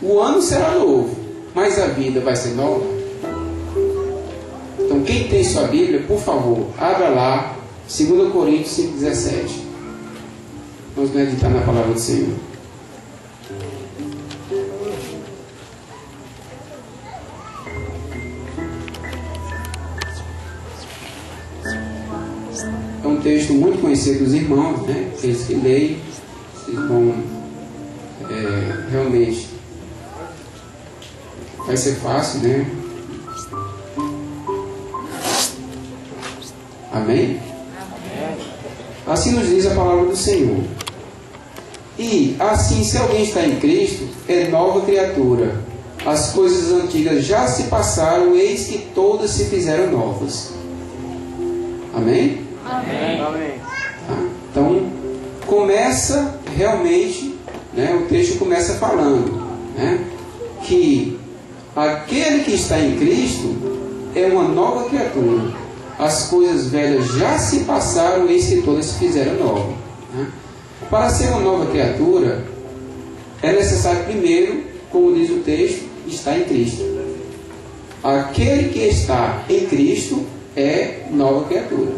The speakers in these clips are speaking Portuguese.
O ano será novo, mas a vida vai ser nova. Então, quem tem sua Bíblia, por favor, abra lá, 2 Coríntios 5,17. Vamos meditar na palavra do Senhor. É um texto muito conhecido dos irmãos, né? Aqueles que leem, vocês vão realmente vai ser fácil, né? Amém? Assim nos diz a palavra do Senhor. E assim, se alguém está em Cristo, é nova criatura. As coisas antigas já se passaram, eis que todas se fizeram novas. Amém? Amém. Tá? Então, começa realmente, né, o texto começa falando, né, que aquele que está em Cristo é uma nova criatura. As coisas velhas já se passaram, eis que todas se fizeram novas. Né? Para ser uma nova criatura, é necessário primeiro, como diz o texto, estar em Cristo. Aquele que está em Cristo é nova criatura.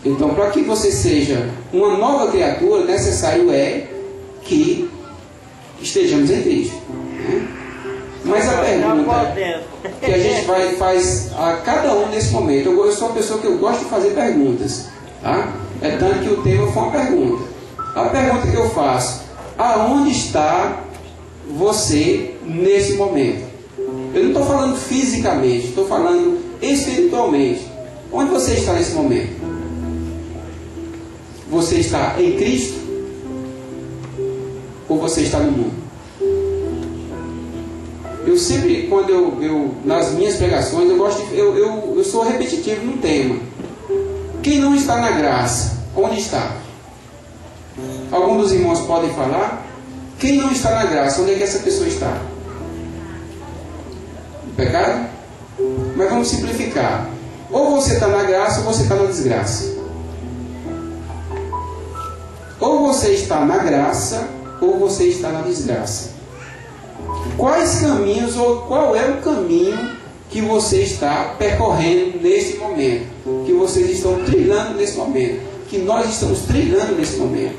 Então, para que você seja uma nova criatura, necessário é que estejamos em Cristo. Né? Mas a pergunta que a gente faz a cada um nesse momento, eu sou uma pessoa que eu gosto de fazer perguntas, tá? É tanto que o tema foi uma pergunta. A pergunta que eu faço: aonde está você nesse momento? Eu não estou falando fisicamente, estou falando espiritualmente. Onde você está nesse momento? Você está em Cristo? Ou você está no mundo? Eu sempre, quando eu nas minhas pregações, eu sou repetitivo num tema. Quem não está na graça, onde está? Algum dos irmãos podem falar? Quem não está na graça, onde é que essa pessoa está? No pecado? Mas vamos simplificar. Ou você está na graça, ou você está na desgraça. Ou você está na graça, ou você está na desgraça. Quais caminhos, ou qual é o caminho que você está percorrendo nesse momento? Que vocês estão trilhando nesse momento? Que nós estamos trilhando nesse momento?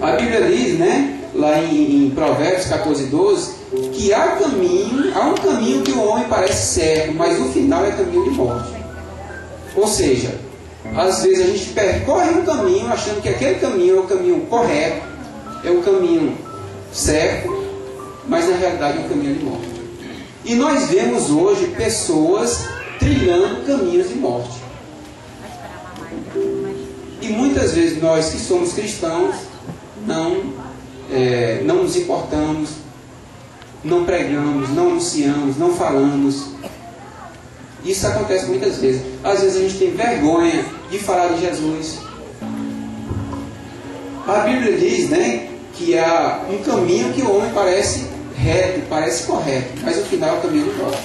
A Bíblia diz, né, lá em Provérbios 14:12, que há um caminho que o homem parece certo, mas no final é caminho de morte. Ou seja, às vezes a gente percorre um caminho achando que aquele caminho é o caminho correto, é o caminho certo, mas na realidade é um caminho de morte. E nós vemos hoje pessoas trilhando caminhos de morte. E muitas vezes nós que somos cristãos não nos importamos, não pregamos, não anunciamos, não falamos. Isso acontece muitas vezes. Às vezes a gente tem vergonha de falar de Jesus. A Bíblia diz, né, que há um caminho que o homem parece reto, parece correto, mas o final é o caminho de morte.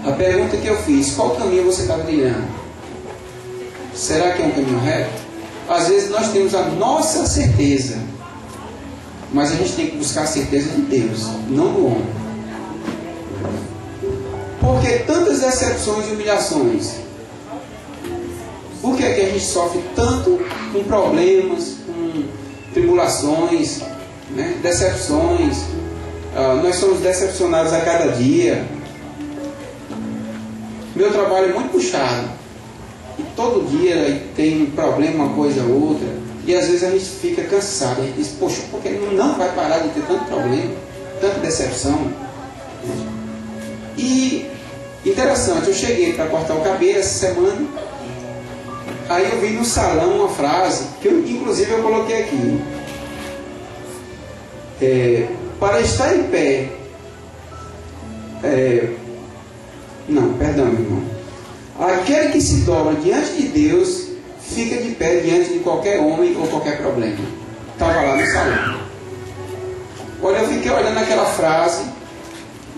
A pergunta que eu fiz: qual caminho você está trilhando? Será que é um caminho reto? Às vezes nós temos a nossa certeza, mas a gente tem que buscar a certeza de Deus, não do homem. Por que tantas decepções e humilhações? Por que é que a gente sofre tanto com problemas, com tribulações, né? Decepções? Nós somos decepcionados a cada dia. Meu trabalho é muito puxado. E todo dia tem um problema, uma coisa ou outra. E às vezes a gente fica cansado. A gente diz: poxa, porque não vai parar de ter tanto problema, tanta decepção. E interessante, eu cheguei para cortar o cabelo essa semana. Aí eu vi no salão uma frase que inclusive eu coloquei aqui: para estar em pé, não, perdão, meu irmão, aquele que se dobra diante de Deus fica de pé diante de qualquer homem ou qualquer problema. Estava lá no salão. Olha, eu fiquei olhando aquela frase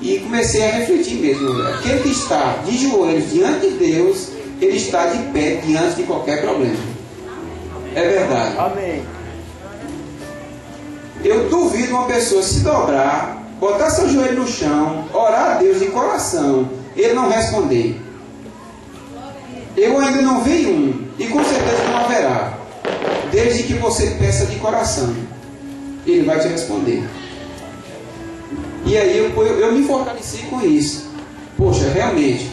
e comecei a refletir mesmo. Aquele que está de joelhos diante de Deus, ele está de pé diante de qualquer problema. É verdade. Amém. Eu duvido uma pessoa se dobrar, botar seu joelho no chão, orar a Deus de coração, ele não responder. Eu ainda não vi um, e com certeza não haverá, desde que você peça de coração, ele vai te responder. E aí eu me fortaleci com isso. Poxa, realmente,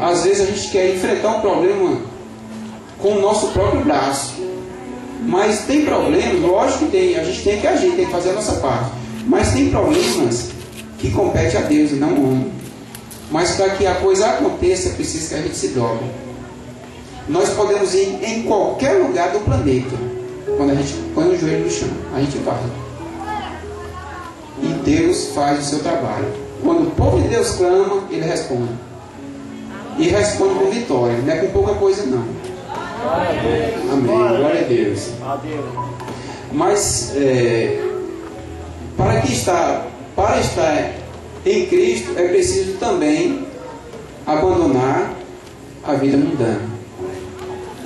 às vezes a gente quer enfrentar um problema com o nosso próprio braço, mas tem problemas, lógico que tem, a gente tem que agir, tem que fazer a nossa parte, mas tem problemas que competem a Deus e não ao homem. Mas para que a coisa aconteça, é preciso que a gente se dobre. Nós podemos ir em qualquer lugar do planeta, quando a gente põe o joelho no chão, a gente vai. E Deus faz o seu trabalho. Quando o povo de Deus clama, Ele responde. E responde com vitória, não é com pouca coisa não. Amém, glória a Deus. Mas para estar em Cristo é preciso também abandonar a vida mundana,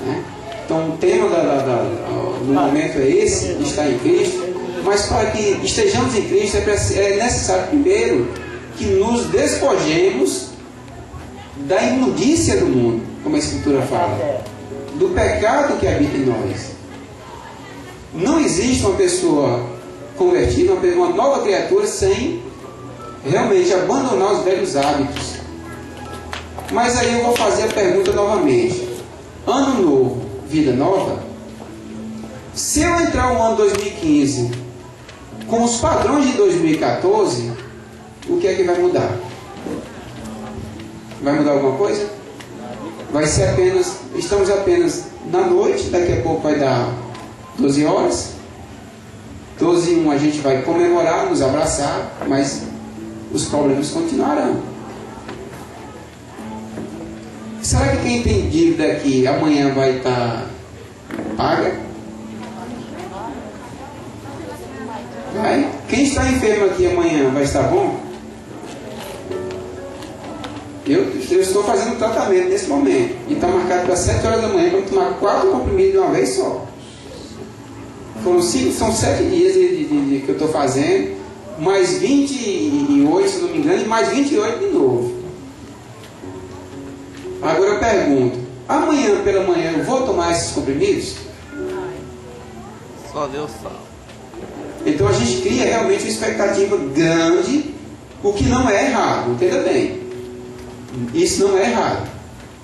né? Então o tema do momento é esse, estar em Cristo. Mas para que estejamos em Cristo é necessário primeiro que nos despojemos da imundícia do mundo, como a Escritura fala, do pecado que habita em nós. Não existe uma pessoa convertida, uma nova criatura, sem realmente abandonar os velhos hábitos. Mas aí eu vou fazer a pergunta novamente: ano novo, vida nova? Se eu entrar no ano 2015 com os padrões de 2014, o que é que vai mudar? Vai mudar alguma coisa? Vai ser apenas, estamos apenas na noite, daqui a pouco vai dar 12 horas, 12 e 1 a gente vai comemorar, nos abraçar, mas os problemas continuarão. Será que quem tem dívida aqui amanhã vai estar paga? Vai? Quem está enfermo aqui amanhã vai estar bom? Eu estou fazendo tratamento nesse momento e está marcado para 7 horas da manhã para tomar 4 comprimidos de uma vez só. São 7 dias que eu estou fazendo, mais 28, se não me engano, e mais 28 de novo. Agora eu pergunto: amanhã pela manhã eu vou tomar esses comprimidos? Só Deus sabe. Então a gente cria realmente uma expectativa grande, o que não é errado, entenda bem. Isso não é errado.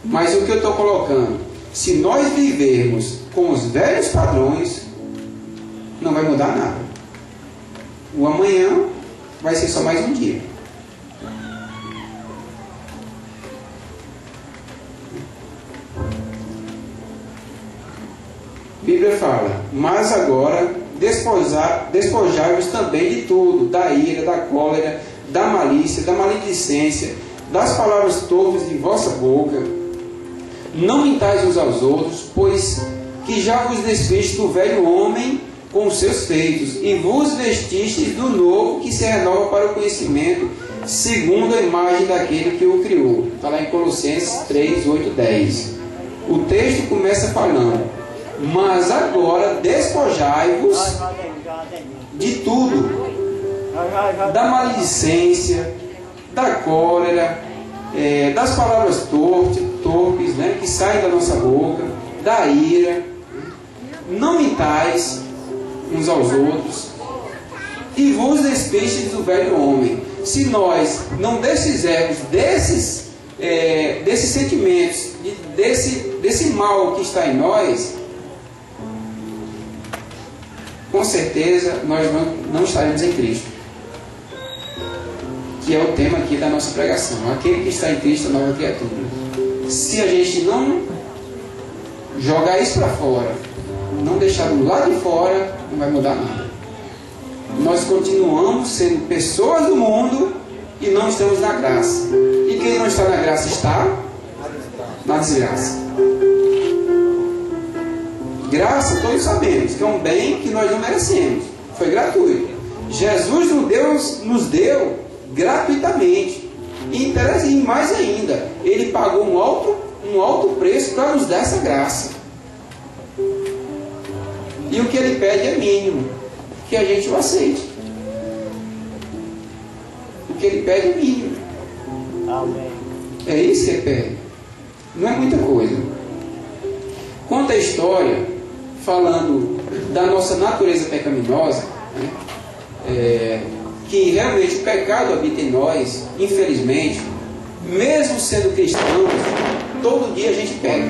Mas o que eu estou colocando, se nós vivermos com os velhos padrões, não vai mudar nada. O amanhã vai ser só mais um dia. A Bíblia fala: mas agora despojai-vos também de tudo, da ira, da cólera, da malícia, da maledicência, das palavras torpes de vossa boca. Não mintais uns aos outros, pois que já vos despistes do velho homem com os seus feitos, e vos vestistes do novo, que se renova para o conhecimento, segundo a imagem daquele que o criou. Está lá em Colossenses 3, 8, 10. O texto começa falando: mas agora despojai-vos de tudo, da maledicência, da cólera, das palavras torpes, né, que saem da nossa boca, da ira. Não mintais uns aos outros, e vos despistes do velho homem. Se nós não desfizermos desses sentimentos, desse mal que está em nós, com certeza nós não estaremos em Cristo, que é o tema aqui da nossa pregação. Aquele que está em Cristo é nova criatura. Se a gente não jogar isso para fora, não deixar do lado de fora, não vai mudar nada. Nós continuamos sendo pessoas do mundo e não estamos na graça. E quem não está na graça está na desgraça. Graça, todos sabemos que é um bem que nós não merecemos. Foi gratuito. Jesus nos deu gratuitamente. E mais ainda, Ele pagou um alto preço para nos dar essa graça. E o que Ele pede é mínimo: que a gente o aceite. O que ele pede é mínimo. Amém. É isso que ele pede. Não é muita coisa. Conta a história falando da nossa natureza pecaminosa, né? Que realmente o pecado habita em nós, infelizmente, mesmo sendo cristãos, todo dia a gente peca,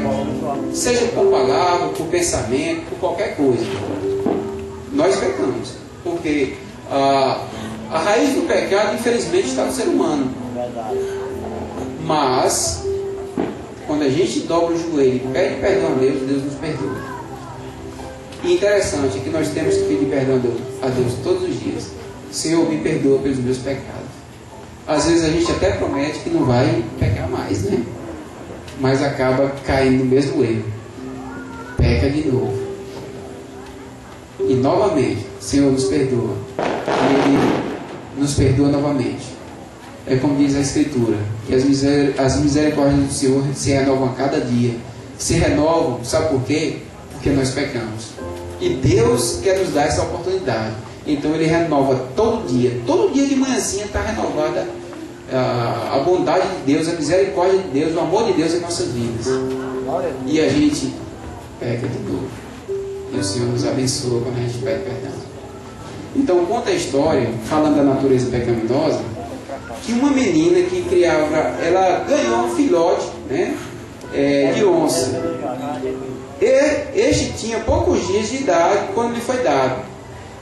seja por palavra, por pensamento, por qualquer coisa. Nós pecamos, porque a raiz do pecado, infelizmente, está no ser humano. Mas, quando a gente dobra o joelho e pede perdão a Deus, Deus nos perdoa. E interessante é que nós temos que pedir perdão a Deus todos os dias. Senhor, me perdoa pelos meus pecados. Às vezes a gente até promete que não vai pecar mais, né? Mas acaba caindo no mesmo erro. Peca de novo. E novamente, Senhor nos perdoa. E Ele nos perdoa novamente. É como diz a Escritura, que as misericórdias do Senhor se renovam a cada dia. Se renovam, sabe por quê? Porque nós pecamos. E Deus quer nos dar essa oportunidade. Então Ele renova todo dia de manhãzinha está renovada a bondade de Deus, a misericórdia de Deus, o amor de Deus em nossas vidas. E a gente peca de novo. E o Senhor nos abençoa quando a gente pede perdão. Então conta a história, falando da natureza pecaminosa, que uma menina que criava, ela ganhou um filhote, né, de onça. Este tinha poucos dias de idade quando lhe foi dado.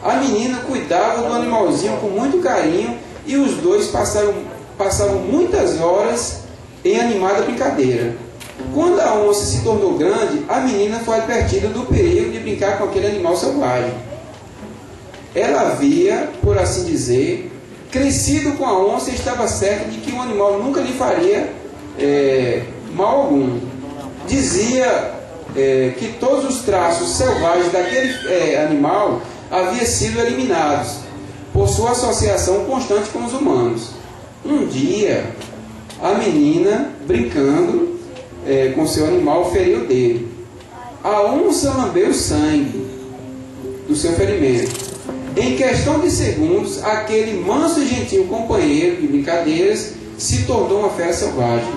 A menina cuidava do animalzinho com muito carinho e os dois passavam muitas horas em animada brincadeira. Quando a onça se tornou grande, a menina foi advertida do perigo de brincar com aquele animal selvagem. Ela havia, por assim dizer, crescido com a onça e estava certa de que o animal nunca lhe faria mal algum. Dizia que todos os traços selvagens daquele animal haviam sido eliminados por sua associação constante com os humanos. Um dia, a menina, brincando com seu animal, feriu dele. A onça lambeu o sangue do seu ferimento. Em questão de segundos, aquele manso e gentil companheiro de brincadeiras se tornou uma fera selvagem.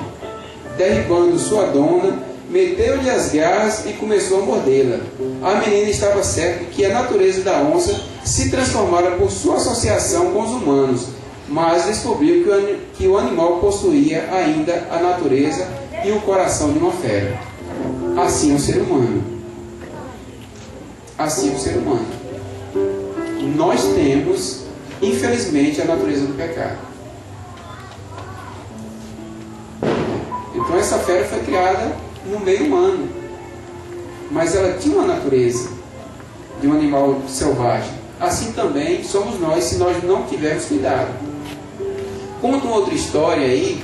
Derribando sua dona, meteu-lhe as garras e começou a mordê-la. A menina estava certa que a natureza da onça se transformara por sua associação com os humanos, mas descobriu que o animal possuía ainda a natureza e o coração de uma fera. Assim é o ser humano. Assim é o ser humano. Nós temos, infelizmente, a natureza do pecado. Então essa fera foi criada no meio humano, mas ela tinha uma natureza de um animal selvagem. Assim também somos nós, se nós não tivermos cuidado. Conta uma outra história aí,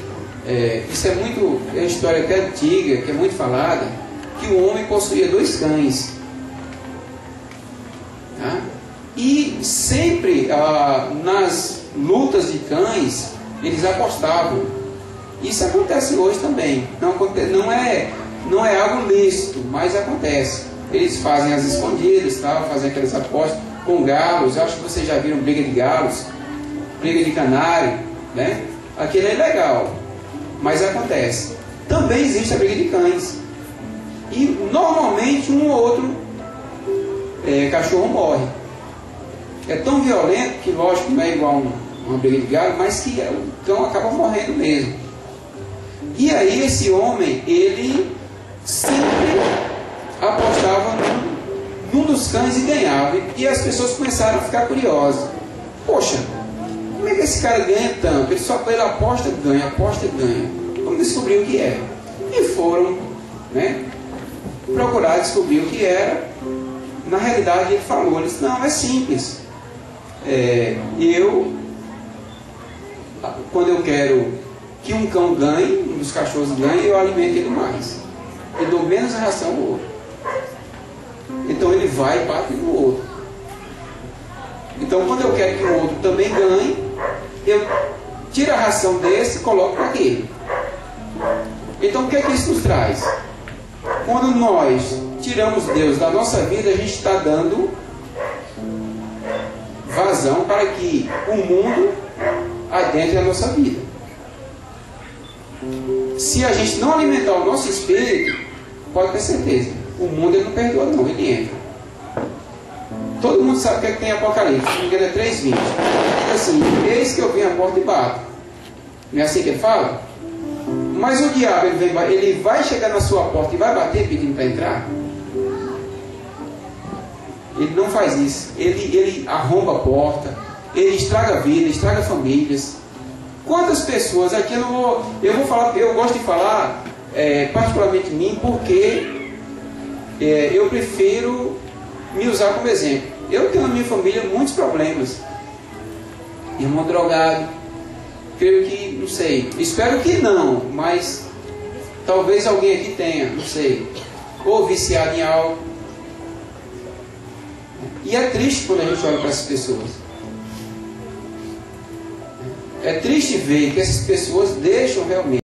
isso é uma história até antiga, que é muito falada, que o homem possuía 2 cães. Tá? E sempre nas lutas de cães, eles apostavam. Isso acontece hoje também. Não é algo lícito, mas acontece. Eles fazem as escondidas, fazem aquelas apostas com galos. Eu acho que vocês já viram briga de galos, briga de canário, né? Aquilo é legal, mas acontece. Também existe a briga de cães. E normalmente um ou outro cachorro morre. É tão violento que, lógico, não é igual uma briga de galo, mas que o cão acaba morrendo mesmo. E aí esse homem, ele sempre apostava num dos cães e ganhava. E as pessoas começaram a ficar curiosas. Poxa, como é que esse cara ganha tanto? Ele aposta e ganha, aposta e ganha. Vamos descobrir o que é. E foram, né, procurar descobrir o que era. Na realidade ele falou, ele disse, não, é simples. Quando eu quero que um cão ganhe, um dos cachorros ganhe, eu alimento ele mais. Eu dou menos ração ao outro. Então ele vai e bate no outro. Então quando eu quero que o outro também ganhe, eu tiro a ração desse e coloco para aquele. Então o que é que isso nos traz? Quando nós tiramos Deus da nossa vida, a gente está dando razão para que o mundo adentre a nossa vida. Se a gente não alimentar o nosso espírito, pode ter certeza, o mundo ele não perdoa não, ele entra. Todo mundo sabe o que é que tem Apocalipse, se não me engano é 3:20. Diz assim, eis que eu venho à porta e bato. Não é assim que ele fala? Mas o diabo, ele vai chegar na sua porta e vai bater pedindo para entrar? Ele não faz isso. Ele arromba a porta, ele estraga a vida, estraga famílias. Quantas pessoas, aqui eu vou falar, eu gosto de falar particularmente de mim, porque eu prefiro me usar como exemplo. Eu tenho na minha família muitos problemas. Irmão drogado, creio que, não sei, espero que não, mas talvez alguém aqui tenha, não sei, ou viciado em algo. E é triste quando a gente olha para essas pessoas. É triste ver que essas pessoas deixam realmente